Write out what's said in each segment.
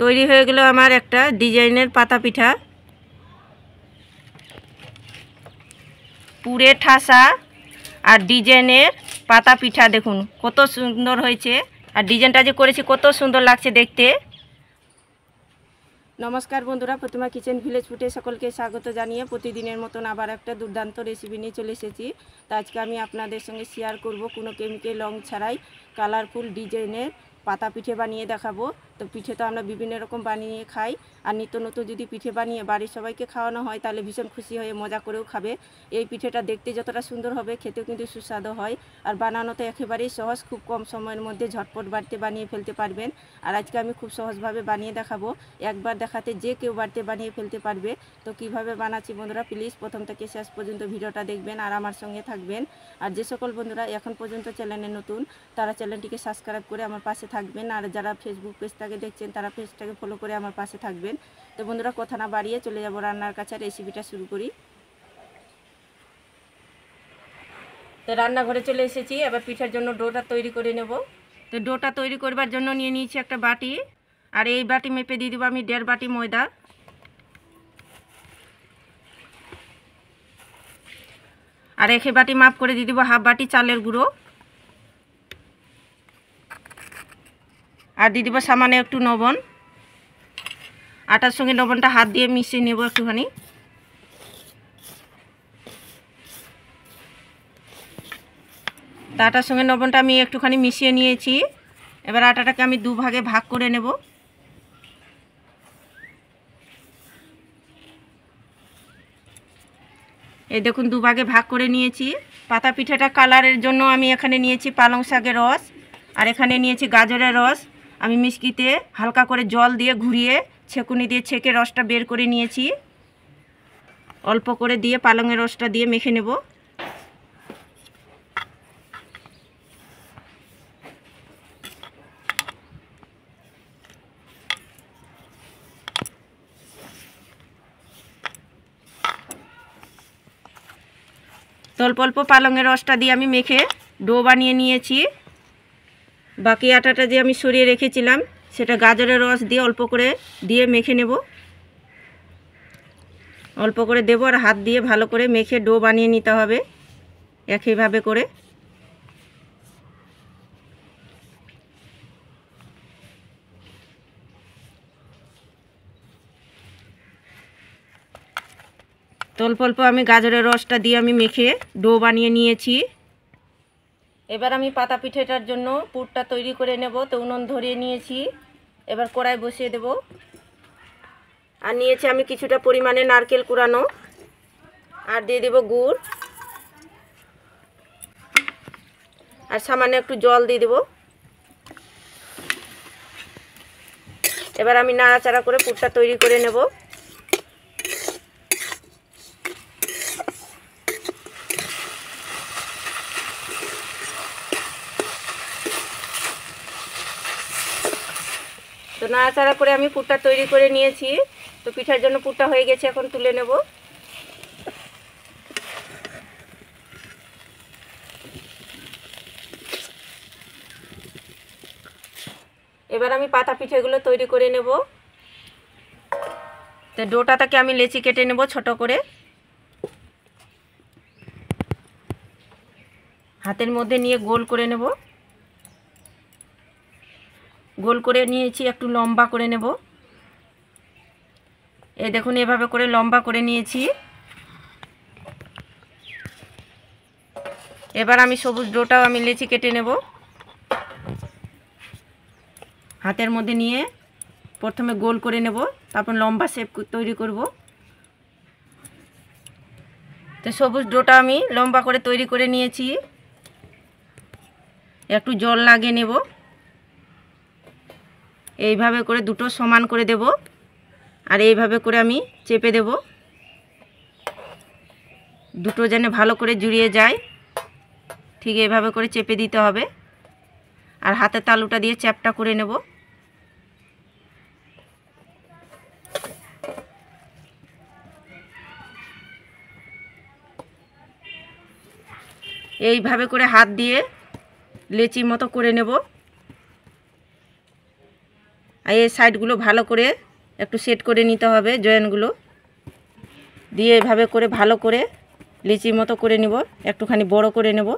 তৈরি হয়ে গেল আমার একটা ডিজাইনের পাতা পিঠা। পুরে ঠাসা আর ডিজাইনের পাতা পিঠা দেখুন কত সুন্দর হয়েছে, আর ডিজাইনটা যে করেছি কত সুন্দর লাগছে দেখতে। নমস্কার বন্ধুরা, প্রতিমা কিচেন ভিলেজ ফুডে সকলকে স্বাগত জানিয়ে প্রতিদিনের মতন আবার একটা দুর্দান্ত রেসিপি নিয়ে চলে এসেছি। তো আজকে আমি আপনাদের সঙ্গে শেয়ার করব কোনো কেমিক্যাল রং ছাড়াই কালারফুল ডিজাইনের পাতা পিঠে বানিয়ে দেখাবো। তো পিঠে তো আমরা বিভিন্ন রকম বানিয়ে খাই, আর নিত্য নতুন যদি পিঠে বানিয়ে বাড়ির সবাইকে খাওয়ানো হয় তাহলে ভীষণ খুশি হয়ে মজা করেও খাবে। এই পিঠেটা দেখতে যতটা সুন্দর হবে খেতেও কিন্তু সুস্বাদু হয়, আর বানানোতে একেবারেই সহজ, খুব কম সময়ের মধ্যে ঝটপট বাড়িতে বানিয়ে ফেলতে পারবেন। আর আজকে আমি খুব সহজভাবে বানিয়ে দেখাবো, একবার দেখাতে যে কেউ বাড়িতে বানিয়ে ফেলতে পারবে। তো কিভাবে বানাচ্ছি বন্ধুরা, প্লিজ প্রথম থেকে শেষ পর্যন্ত ভিডিওটা দেখবেন আর আমার সঙ্গে থাকবেন। আর যে সকল বন্ধুরা এখন পর্যন্ত চ্যানেলে নতুন তারা চ্যানেলটিকে সাবস্ক্রাইব করে আমার পাশে থাকবেন, আর যারা ফেসবুক পেজটাকে দেখছেন তারা পেজটাকে ফলো করে আমার পাশে থাকবেন। তো বন্ধুরা কথা না বাড়িয়ে চলে যাব রান্নার কাছে, রেসিপিটা শুরু করি। তো রান্নাঘরে চলে এসেছি, এবার পিঠার জন্য ডোটা তৈরি করে নেব। তো ডোটা তৈরি করবার জন্য নিয়ে নিয়েছি একটা বাটি, আর এই বাটি মেপে দিয়ে দেবো আমি 1.5 বাটি ময়দা। আর 1 বাটি মাপ করে দিয়ে দেবো 1/2 বাটি চালের গুঁড়ো, আর দিয়ে দেবো সামান্য একটু লবণ। আটার সঙ্গে লবণটা হাত দিয়ে মিশিয়ে নেব একটুখানি। তা আটার সঙ্গে লবণটা আমি একটুখানি মিশিয়ে নিয়েছি। এবার আটাটাকে আমি 2 ভাগে ভাগ করে নেব। এই দেখুন 2 ভাগে ভাগ করে নিয়েছি। পাতা পিঠাটা কালারের জন্য আমি এখানে নিয়েছি পালং শাকের রস, আর এখানে নিয়েছি গাজরের রস। আমি মিষ্টিতে হালকা করে জল দিয়ে ঘুরিয়ে ছেঁকুনি দিয়ে ছেঁকে রসটা বের করে নিয়েছি। অল্প করে দিয়ে পালংয়ের রসটা দিয়ে মেখে নেব। অল্প অল্প পালংয়ের রসটা দিয়ে আমি মেখে ডো বানিয়ে নিয়েছি। বাকি আটাটা যে আমি সরিয়ে রেখেছিলাম সেটা গাজরের রস দিয়ে অল্প করে দিয়ে মেখে নেব। অল্প করে দেব আর হাত দিয়ে ভালো করে মেখে ডো বানিয়ে নিতে হবে একইভাবে করে। তো অল্প অল্প আমি গাজরের রসটা দিয়ে আমি মেখে ডো বানিয়ে নিয়েছি। এবার আমি পাতা পিঠেটার জন্য পুরটা তৈরি করে নেব। তো উনুন ধরিয়ে নিয়েছি, এবার কড়াই বসিয়ে দেব। আর নিয়েছি আমি কিছুটা পরিমাণে নারকেল কুড়ানো, আর দিয়ে দেব গুড়, আর সামান্য একটু জল দিয়ে দেব। এবার আমি নাড়াচাড়া করে পুরটা তৈরি করে নেব। তো নাড়াচাড়া করে আমি পুরটা তৈরি করে নিয়েছি। তো পিঠার জন্য পুরটা হয়ে গেছে, এখন তুলে নেব। এবার আমি পাতা পিঠেগুলো তৈরি করে নেব। তো ডোটাটাকে আমি লেচি কেটে নেব ছোট করে। হাতের মধ্যে নিয়ে গোল করে নেব। গোল করে নিয়েছি, একটু লম্বা করে নেব। এই দেখুন এভাবে করে লম্বা করে নিয়েছি। এবার আমি সবুজ ডোটাও আমি লেচি কেটে নেব। হাতের মধ্যে নিয়ে প্রথমে গোল করে নেব, তারপর লম্বা শেপ তৈরি করব। তো সবুজ ডোটা আমি লম্বা করে তৈরি করে নিয়েছি। একটু জল লাগিয়ে নেব। এইভাবে করে দুটো সমান করে দেব, আর এইভাবে করে আমি চেপে দেব, দুটো যেন ভালো করে জুড়িয়ে যায়। ঠিক এইভাবে করে চেপে দিতে হবে, আর হাতের তালুটা দিয়ে চ্যাপটা করে নেব। এইভাবে করে হাত দিয়ে লেচির মতো করে নেব। আর এই সাইডগুলো ভালো করে একটু সেট করে নিতে হবে, জয়েন্টগুলো দিয়ে এভাবে করে ভালো করে লিচির মতো করে নিব, একটুখানি বড় করে নেব।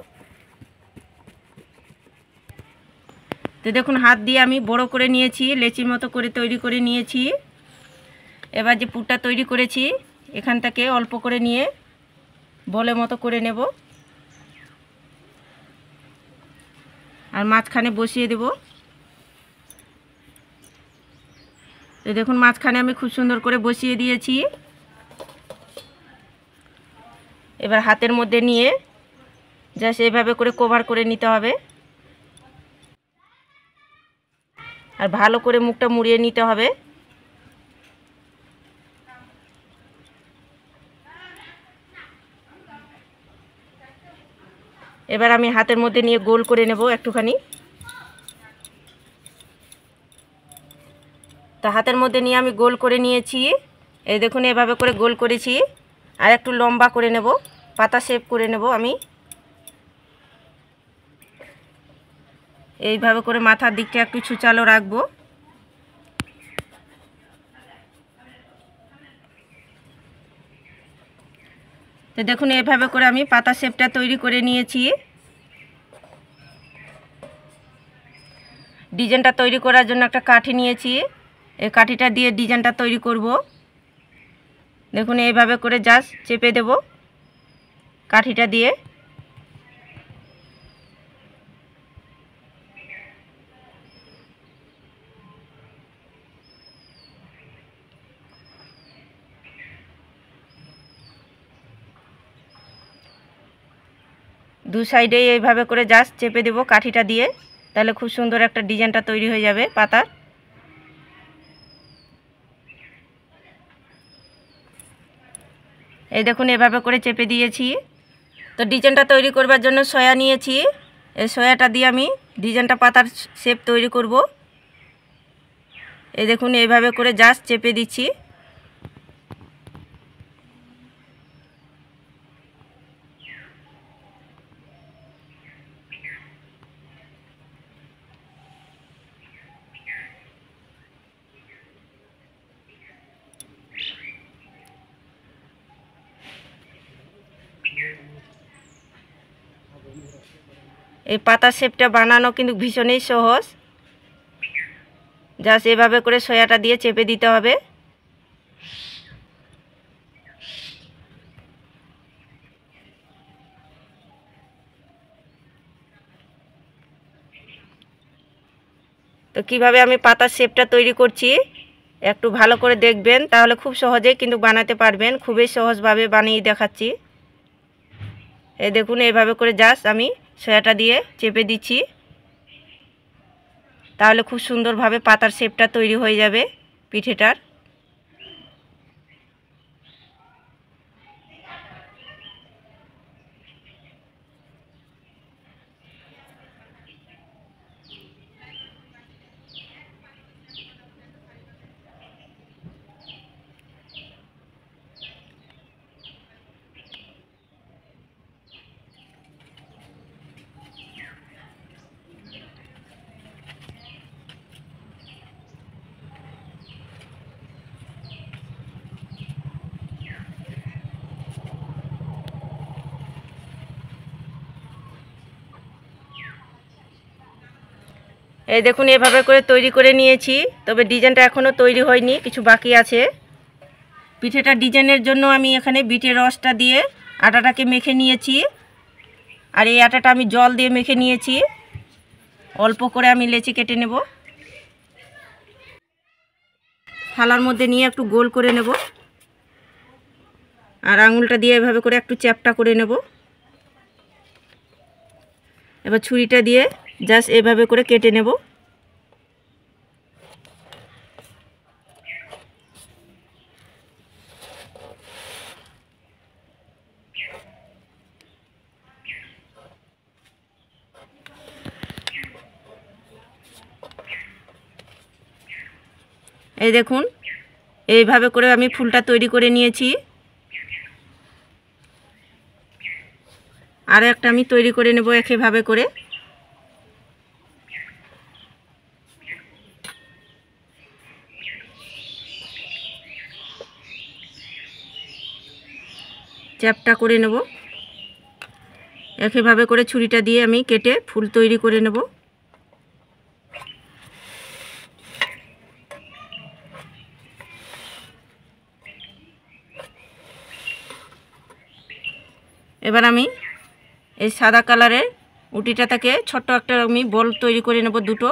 তো দেখুন হাত দিয়ে আমি বড় করে নিয়েছি, লিচির মতো করে তৈরি করে নিয়েছি। এবার যে পুরটা তৈরি করেছি এখান থেকে অল্প করে নিয়ে বলের মতো করে নেব আর মাঝখানে বসিয়ে দেব। তো দেখুন মাঝখানে আমি খুব সুন্দর করে বসিয়ে দিয়েছি। এবার হাতের মধ্যে নিয়ে জাস্ট এইভাবে করে কভার করে নিতে হবে আর ভালো করে মুখটা মুড়িয়ে নিতে হবে। এবার আমি হাতের মধ্যে নিয়ে গোল করে নেব একটুখানি। তো হাতের মধ্যে নিয়ে আমি গোল করে নিয়েছি, এই দেখুন এভাবে করে গোল করেছি। আর একটু লম্বা করে নেব, পাতা শেপ করে নেব আমি। এইভাবে করে মাথার দিকটা একটু ছুচালো রাখবো। তো দেখুন এইভাবে করে আমি পাতা শেপটা তৈরি করে নিয়েছি। ডিজাইনটা তৈরি করার জন্য একটা কাঠি নিয়েছি, এই কাঠিটা দিয়ে ডিজাইনটা তৈরি করব। দেখুন এইভাবে করে জাস্ট চেপে দেব কাঠিটা দিয়ে। দু সাইডে এইভাবে করে জাস্ট চেপে দেব কাঠিটা দিয়ে, তাহলে খুব সুন্দর একটা ডিজাইনটা তৈরি হয়ে যাবে পাতার। এই দেখুন এভাবে করে চেপে দিয়েছি। তো ডিজাইনটা তৈরি করবার জন্য সয়া নিয়েছি, এই সয়াটা দিয়ে আমি ডিজাইনটা পাতার শেপ তৈরি করব। এই দেখুন এইভাবে করে জাস্ট চেপে দিচ্ছি। এই পাতার শেপটা বানানো কিন্তু ভীষণই সহজ, জাস্ট এভাবে করে সয়াটা দিয়ে চেপে দিতে হবে। তো কিভাবে আমি পাতার শেপটা তৈরি করছি একটু ভালো করে দেখবেন, তাহলে খুব সহজেই কিন্তু বানাতে পারবেন। খুবই সহজভাবে বানিয়ে দেখাচ্ছি। এই দেখুন এইভাবে করে জাস্ট আমি সয়াটা দিয়ে চেপে দিচ্ছি, তাহলে খুব সুন্দরভাবে পাতার শেপটা তৈরি হয়ে যাবে পিঠেটার। এই দেখুন এভাবে করে তৈরি করে নিয়েছি, তবে ডিজাইনটা এখনও তৈরি হয়নি, কিছু বাকি আছে। পিঠেটা ডিজাইনের জন্য আমি এখানে বিটের রসটা দিয়ে আটাটাকে মেখে নিয়েছি, আর এই আটাটা আমি জল দিয়ে মেখে নিয়েছি। অল্প করে আমি লেচি কেটে নেব, থালার মধ্যে নিয়ে একটু গোল করে নেব আর আঙুলটা দিয়ে এভাবে করে একটু চ্যাপটা করে নেব। এবার ছুরিটা দিয়ে জাস্ট এভাবে করে কেটে নেব। এই দেখুন এইভাবে করে আমি ফুলটা তৈরি করে নিয়েছি। আরও একটা আমি তৈরি করে নেব একইভাবে করে। চ্যাপটা করে নেব। একইভাবে করে ছুরিটা দিয়ে আমি কেটে ফুল তৈরি করে নেব। এবার আমি এই সাদা কালারের উটিটা থেকে ছোট্ট একটা আমি বল তৈরি করে নেব দুটো।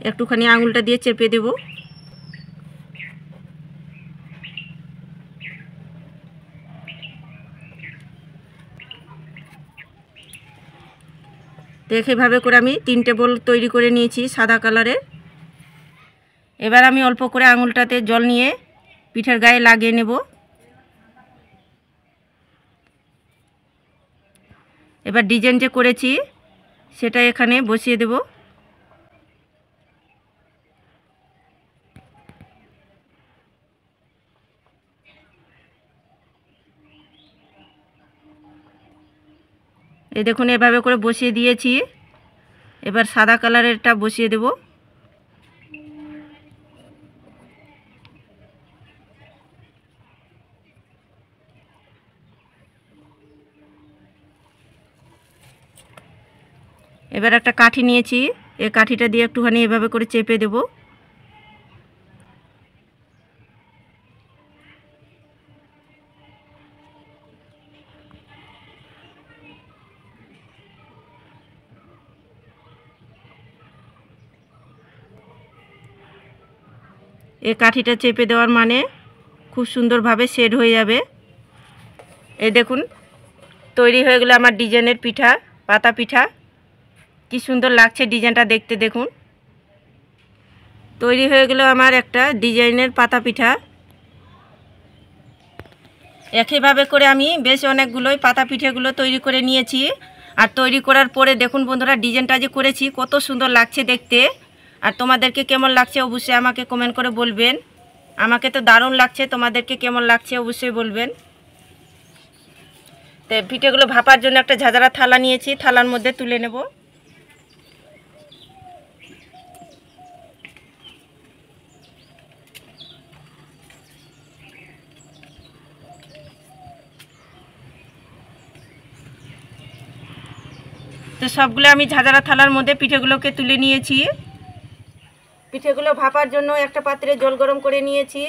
একটুখানি আঙুলটা দিয়ে চেপে দেব। এইভাবে করে আমি 3টে বল তৈরি করে নিয়েছি সাদা কালারের। এবার আমি অল্প করে আঙুলটাতে জল নিয়ে পিঠের গায়ে লাগিয়ে নেব। এবার ডিজাইন যে করেছি সেটা এখানে বসিয়ে দেব। এই দেখুন এভাবে করে বসিয়ে দিয়েছি। এবার সাদা কালারেরটা বসিয়ে দেব। এবার একটা কাঠি নিয়েছি, এই কাঠিটা দিয়ে একটুখানি এভাবে করে চেপে দেব। এই কাঠিটা চেপে দেওয়ার মানে খুব সুন্দরভাবে সেট হয়ে যাবে। এই দেখুন তৈরি হয়ে গেল আমার ডিজাইনের পিঠা, পাতা পিঠা। কি সুন্দর লাগছে ডিজাইনটা দেখতে, দেখুন তৈরি হয়ে গেল আমার একটা ডিজাইনের পাতা পিঠা। একইভাবে করে আমি বেশ অনেকগুলোই পাতা পিঠেগুলো তৈরি করে নিয়েছি। আর তৈরি করার পরে দেখুন বন্ধুরা ডিজাইনটা যে করেছি কত সুন্দর লাগছে দেখতে। আর তোমাদেরকে কেমন লাগছে অবশ্যই আমাকে কমেন্ট করে বলবেন। আমাকে তো দারুণ লাগছে, তোমাদেরকে কেমন লাগছে অবশ্যই বলবেন। তো পিঠেগুলো ভাপার জন্য একটা ঝাঁঝরা থালা নিয়েছি, থালার মধ্যে তুলে নেব। তো সবগুলো আমি ঝাঁঝরা থালার মধ্যে পিঠেগুলোকে তুলে নিয়েছি। পিঠেগুলো ভাপার জন্য একটা পাত্রে জল গরম করে নিয়েছি।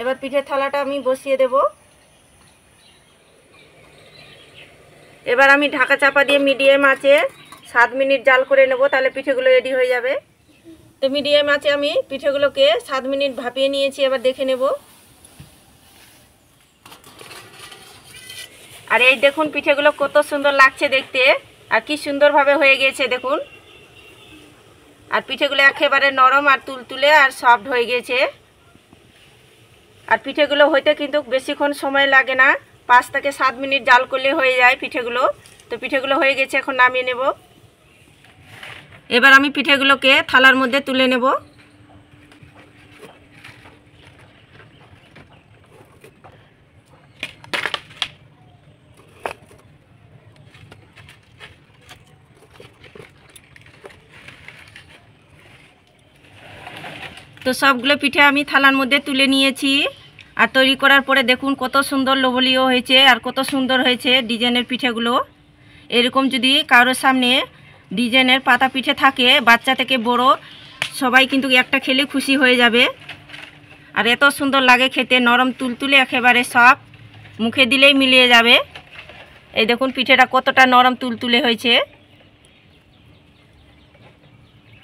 এবার পিঠের থালাটা আমি বসিয়ে দেব। এবার আমি ঢাকা চাপা দিয়ে মিডিয়াম আঁচে 7 মিনিট জাল করে নেব, তাহলে পিঠেগুলো রেডি হয়ে যাবে। তো মিডিয়াম আঁচে আমি পিঠেগুলোকে 7 মিনিট ভাপিয়ে নিয়েছি। এবার দেখে নেব। আর এই দেখুন পিঠেগুলো কত সুন্দর লাগছে দেখতে, আর কি সুন্দরভাবে হয়ে গিয়েছে দেখুন। আর পিঠেগুলো একেবারে নরম আর তুলতুলে আর সফট হয়ে গিয়েছে। আর পিঠেগুলো হইতে কিন্তু বেশিক্ষণ সময় লাগে না, 5 থেকে 7 মিনিট জাল করলে হয়ে যায় পিঠেগুলো। তো পিঠেগুলো হয়ে গেছে, এখন নামিয়ে নেব। এবার আমি পিঠেগুলোকে থালার মধ্যে তুলে নেব। তো সবগুলো পিঠে আমি থালার মধ্যে তুলে নিয়েছি। আর তৈরি করার পরে দেখুন কত সুন্দর লোভনীয় হয়েছে আর কত সুন্দর হয়েছে ডিজাইনের পিঠেগুলো। এরকম যদি কারোর সামনে ডিজাইনের পাতা পিঠে থাকে, বাচ্চা থেকে বড় সবাই কিন্তু একটা খেলে খুশি হয়ে যাবে। আর এত সুন্দর লাগে খেতে, নরম তুলতুলে একেবারে সব, মুখে দিলেই মিলিয়ে যাবে। এই দেখুন পিঠেটা কতটা নরম তুলতুলে হয়েছে।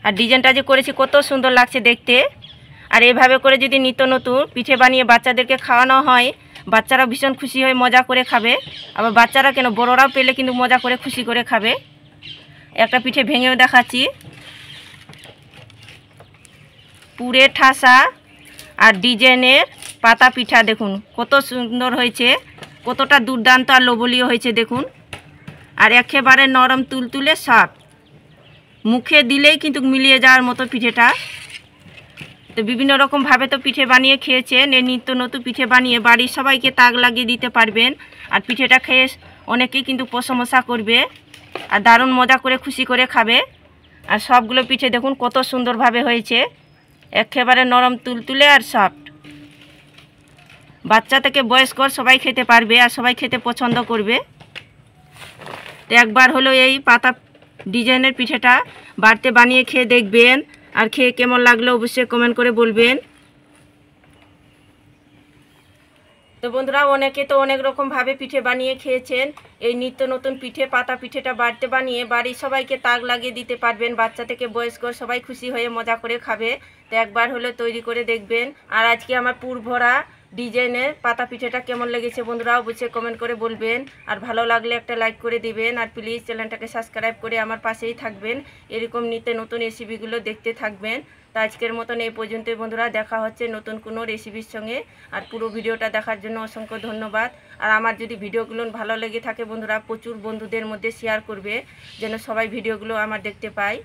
আর ডিজাইনটা যে করেছি কত সুন্দর লাগছে দেখতে। আর এভাবে করে যদি নিত্য নতুন পিঠে বানিয়ে বাচ্চাদেরকে খাওয়ানো হয়, বাচ্চারা ভীষণ খুশি হয়ে মজা করে খাবে। আবার বাচ্চারা কেন বড়রাও পেলে কিন্তু মজা করে খুশি করে খাবে। একটা পিঠে ভেঙেও দেখাচ্ছি। পুরে ঠাসা আর ডিজাইনের পাতা পিঠা দেখুন কত সুন্দর হয়েছে, কতটা দুর্দান্ত আর লোভনীয় হয়েছে দেখুন। আর একেবারে নরম তুলতুলে সফট, মুখে দিলেই কিন্তু মিলিয়ে যাওয়ার মতো পিঠেটা। তো বিভিন্ন রকমভাবে তো পিঠে বানিয়ে খেয়েছেন, এই নিত্য নতুন পিঠে বানিয়ে বাড়ির সবাইকে তাক লাগিয়ে দিতে পারবেন। আর পিঠেটা খেয়ে অনেকেই কিন্তু প্রশংসা করবে। আর দারুণ মজা করে খুশি করে খাবে। আর সবগুলো পিঠে দেখুন কত সুন্দরভাবে হয়েছে, একেবারে নরম তুলতুলে আর সফট। বাচ্চা থেকে বয়স্ক সবাই খেতে পারবে আর সবাই খেতে পছন্দ করবে। তো একবার হলো এই পাতা ডিজাইনের পিঠেটা বাড়িতে বানিয়ে খেয়ে দেখবেন, আর খেয়ে কেমন লাগলো অবশ্যই কমেন্ট করে বলবেন। তো বন্ধুরা, অনেকে তো অনেক রকমভাবে পিঠে বানিয়ে খেয়েছেন। এই নিত্য নতুন পিঠে পাতা পিঠেটা বাড়িতে বানিয়ে বাড়ির সবাইকে তাক লাগিয়ে দিতে পারবেন। বাচ্চা থেকে বয়স্ক সবাই খুশি হয়ে মজা করে খাবে। তো একবার হলে তৈরি করে দেখবেন। আর আজকে আমার পুর ভরা ডিজাইনের পাতা পিঠেটা কেমন লেগেছে বন্ধুরা অবশ্যই কমেন্ট করে বলবেন। আর ভালো লাগলে একটা লাইক করে দিবেন। আর প্লিজ চ্যানেলটাকে সাবস্ক্রাইব করে আমার পাশেই থাকবেন, এরকম নিত্য নতুন রেসিপিগুলো দেখতে থাকবেন। তো আজকের মতন এই পর্যন্তই বন্ধুরা, দেখা হচ্ছে নতুন কোনো রেসিপির সঙ্গে। আর পুরো ভিডিওটা দেখার জন্য অসংখ্য ধন্যবাদ। আর আমার যদি ভিডিওগুলো ভালো লেগে থাকে বন্ধুরা, প্রচুর বন্ধুদের মধ্যে শেয়ার করবে যেন সবাই ভিডিওগুলো আমার দেখতে পায়।